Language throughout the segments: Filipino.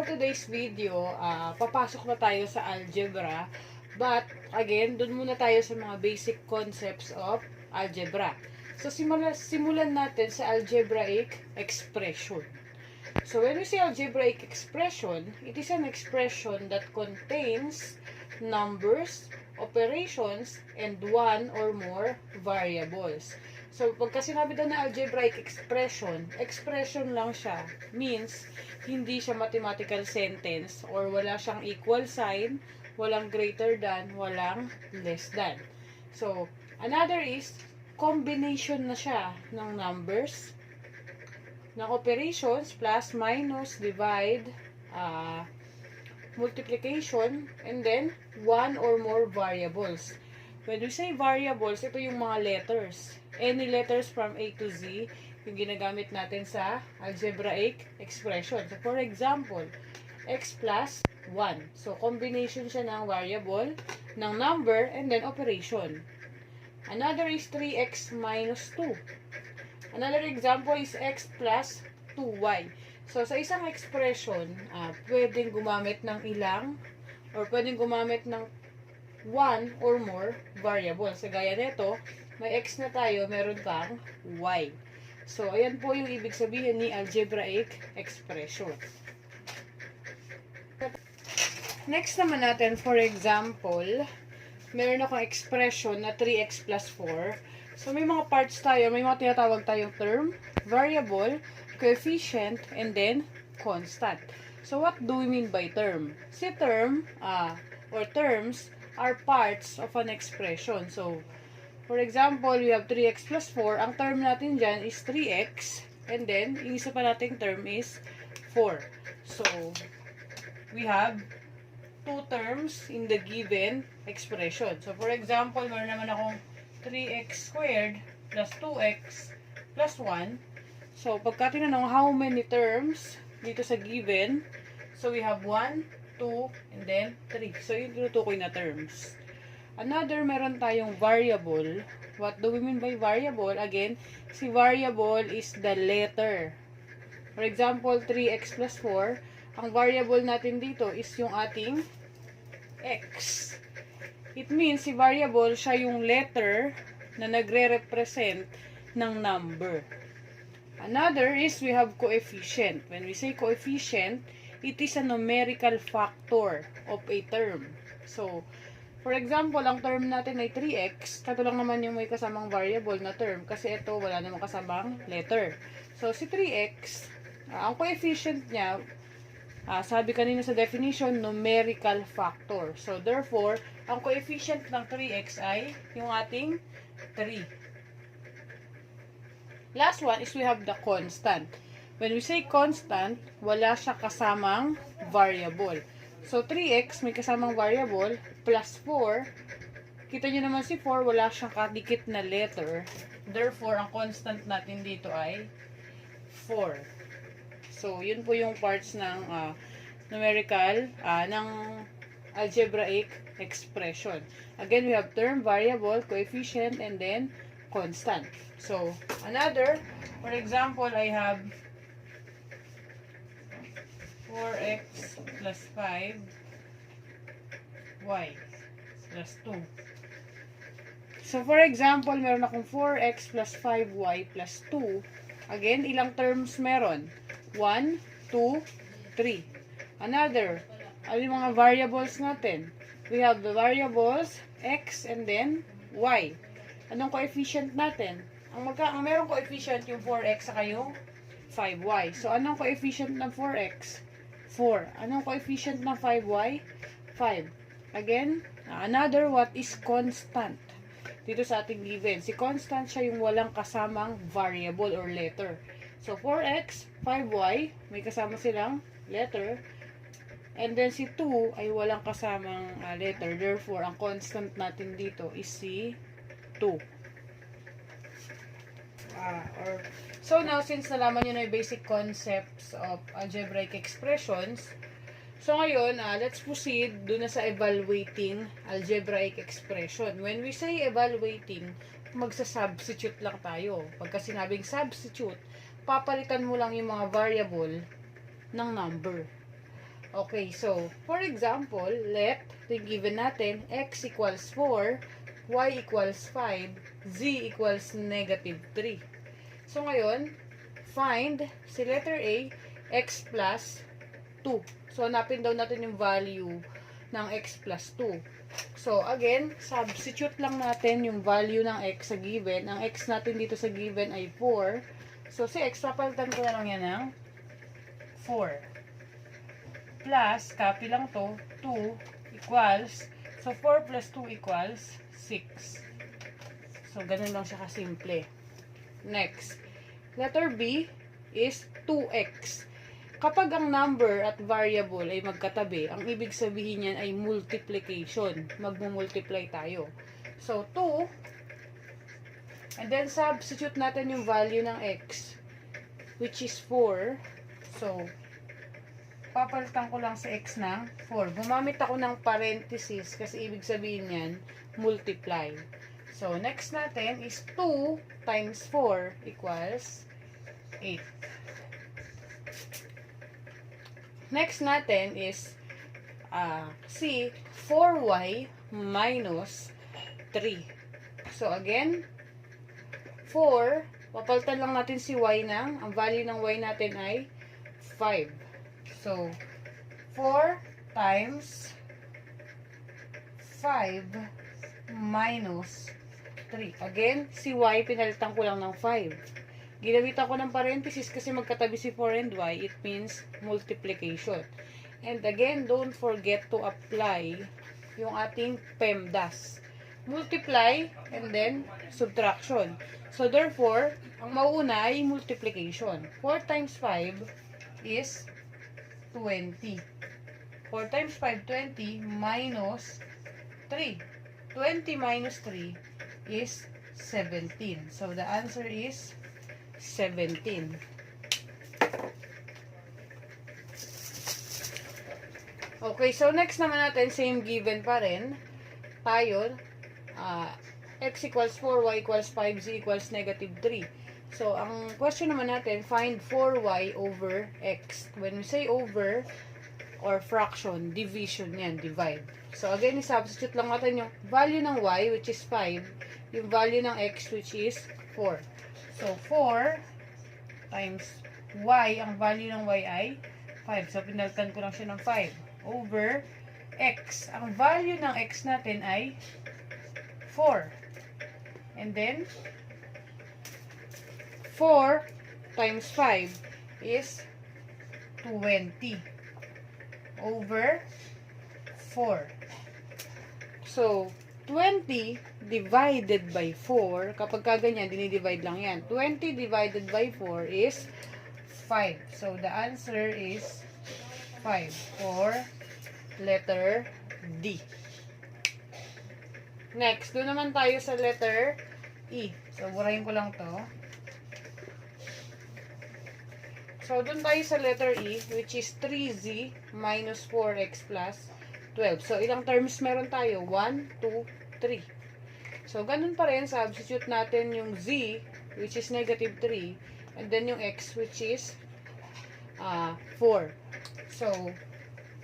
for today's video, papasok na tayo sa algebra. But, again, dun muna tayo sa mga basic concepts of algebra. So, simulan natin sa algebraic expression. So, when we say algebraic expression, it is an expression that contains numbers, operations, and one or more variables. So, pagka sinabi daw na algebraic expression, expression lang siya. Means, hindi siya mathematical sentence or wala siyang equal sign, walang greater than, walang less than. So, another is, combination na siya ng numbers, ng operations, plus, minus, divide, multiplication, and then, one or more variables. When we say variables, ito yung mga letters. Any letters from A to Z, yung ginagamit natin sa algebraic expression. So, for example, x plus 1. So, combination siya ng variable, ng number, and then operation. Another is 3x minus 2. Another example is x plus 2y. So, sa isang expression, pwedeng gumamit ng ilang, or pwedeng gumamit ng one or more variables. So, gaya nito, may x na tayo, meron kang y. So, ayan po yung ibig sabihin ni algebraic expression. Next naman natin, for example, meron akong expression na 3x plus 4. So, may mga parts tayo, may mga tinatawag tayong term, variable, coefficient, and then constant. So, what do we mean by term? Si term, or terms, are parts of an expression. So, for example, we have 3x plus 4. Ang term natin dyan is 3x. And then, yung isa pa nating term is 4. So, we have two terms in the given expression. So, for example, meron naman akong 3x squared plus 2x plus 1. So, pagka tinanong how many terms dito sa given, so we have 1, 2, and then 3. So, yung tinutukoy na terms. Another, meron tayong variable. What do we mean by variable? Again, si variable is the letter. For example, 3x plus 4. Ang variable natin dito is yung ating x. It means, si variable, siya yung letter na nagre-represent ng number. Another is, we have coefficient. When we say coefficient, it is a numerical factor of a term. So, for example, ang term natin ay 3x. Ito lang naman yung may kasamang variable na term. Kasi ito, wala namang kasamang letter. So, si 3x, ang coefficient niya, sabi kanina sa definition, numerical factor. So, therefore, ang coefficient ng 3x ay yung ating 3. Last one is we have the constant. When we say constant, wala siya kasamang variable. So, 3x may kasamang variable plus 4. Kita nyo naman si 4, wala siyang kadikit na letter. Therefore, ang constant natin dito ay 4. So, yun po yung parts ng numerical, ng algebraic expression. Again, we have term, variable, coefficient, and then constant. So, another, for example, I have 4x plus 5y plus 2. So, for example, meron akong 4x plus 5y plus 2. Again, ilang terms meron? 1, 2, 3. Another, ano yung mga variables natin? We have the variables x and then y. Anong coefficient natin? Ang merong coefficient yung 4x saka yung 5y. So, anong coefficient ng 4x? 4. Anong coefficient ng 5y? 5. Again, another, what is constant? Dito sa ating given. Si constant siya yung walang kasamang variable or letter. So, 4x, 5y, may kasama silang letter. And then, si 2 ay walang kasamang letter. Therefore, ang constant natin dito is si 2. So now, since nalaman nyo na yung basic concepts of algebraic expressions, so ngayon, let's proceed dun na sa evaluating algebraic expression. When we say evaluating, magsa-substitute lang tayo. Pagka sinabing substitute, papalitan mo lang yung mga variable ng number. Okay, so, for example, let the given natin, x equals 4, y equals 5, z equals negative 3. So, ngayon, find si letter A, x plus 2. So, hanapin daw natin yung value ng x plus 2. So, again, substitute lang natin yung value ng x sa given. Ang x natin dito sa given ay 4. So, si x, papalitan ko na lang yan ng 4. Plus, copy lang to, 2 equals, so 4 plus 2 equals 6. So, ganun lang siya kasimple. Next, letter B is 2x. Kapag ang number at variable ay magkatabi, ang ibig sabihin niyan ay multiplication. Magmumultiply tayo. So, 2, and then substitute natin yung value ng x, which is 4. So, papalitan ko lang sa x ng 4. Gumamit ako ng parenthesis kasi ibig sabihin niyan, multiply. So, next natin is 2 times 4 equals 8. Next natin is C, 4y minus 3. So, again, 4, papalitan lang natin si y ng, ang value ng y natin ay 5. So, 4 times 5 minus 3. Again, si y, pinalitan ko lang ng 5. Ginamit ako ng parenthesis kasi magkatabi si 4 and y. It means multiplication. And again, don't forget to apply yung ating PEMDAS. Multiply and then subtraction. So, therefore, ang mauuna ay multiplication. 4 times 5 is 20. 4 times 5, 20 minus 3. 20 minus 3 is 17. So, the answer is 17. Okay, so next naman natin, same given pa rin. Tayo, x equals 4, y equals 5, z equals negative 3. So, ang question naman natin, find 4y over x. When we say over, or fraction, division yan, divide. So, again, substitute lang natin yung value ng y, which is 5, yung value ng x, which is 4. So, 4 times y, ang value ng y ay 5. So, pinalitan ko lang siya ng 5. Over x. Ang value ng x natin ay 4. And then, 4 times 5 is 20. Over 4. So, 20 divided by 4, kapag kaganyan, dinidivide lang yan. 20 divided by 4 is 5. So, the answer is 5 for letter D. Next, doon naman tayo sa letter E. So, burahin ko lang to. So, doon tayo sa letter E, which is 3z minus 4x plus 12. So, ilang terms meron tayo? 1, 2, 3. So, ganun pa rin, substitute natin yung z, which is negative 3, and then yung x, which is 4. So,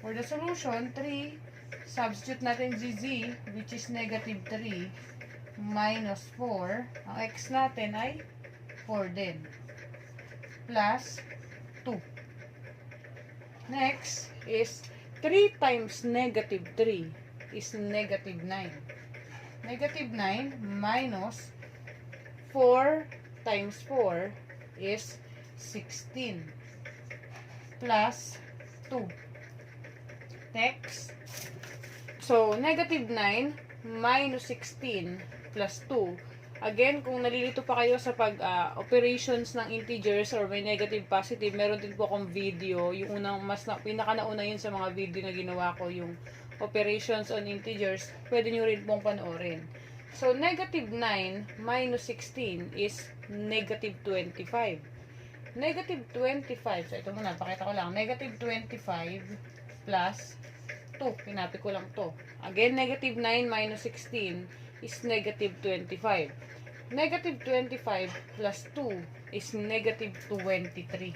for the solution, 3, substitute natin z, which is negative 3, minus 4. Ang x natin ay 4 din. Plus 2. Next is 3 times negative 3 is negative 9. Negative 9 minus 4 times 4 is 16. Plus 2. Next. So, negative 9 minus 16 plus 2. Again, kung nalilito pa kayo sa operations ng integers or may negative positive, meron din po akong video. Yung unang, pinaka nauna yun sa mga video na ginawa ko, yung operations on integers, pwede nyo rin pong panoorin. So, negative 9 minus 16 is negative 25. Negative 25, so ito muna, pakita ko lang. Negative 25 plus 2, pinapi ko lang to. Again, negative 9 minus 16 is negative 25. Negative 25 plus 2 is negative 23.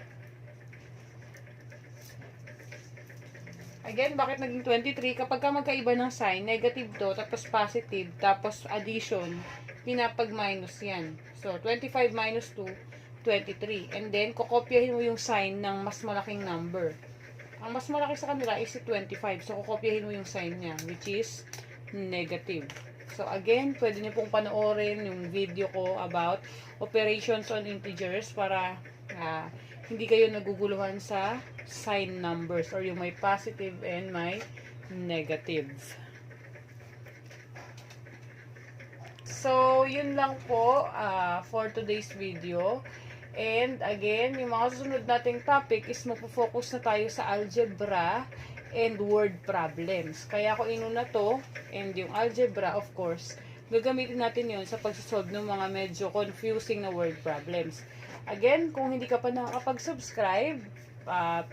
Again, bakit naging 23? Kapag ka magkaiba ng sign, negative to, tapos positive, tapos addition, pinapag-minus yan. So, 25 minus 2, 23. And then, kokopyahin mo yung sign ng mas malaking number. Ang mas malaki sa kanila is si 25. So, kokopyahin mo yung sign niya, which is negative. So, again, pwede niyo pong panoorin yung video ko about operations on integers para hindi kayo naguguluhan sa sign numbers or yung may positive and may negative. So, yun lang po for today's video. And again, yung mga susunod nating topic is magpo-focus na tayo sa algebra and word problems. Kaya ako inuna to, and yung algebra, of course, gagamitin natin yun sa pagsasolve ng mga medyo confusing na word problems. Again, kung hindi ka pa nakakapag-subscribe,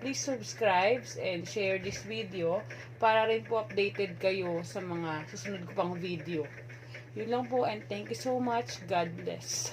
please subscribe and share this video para rin po updated kayo sa mga susunod ko pang video. Yun lang po, and thank you so much. God bless.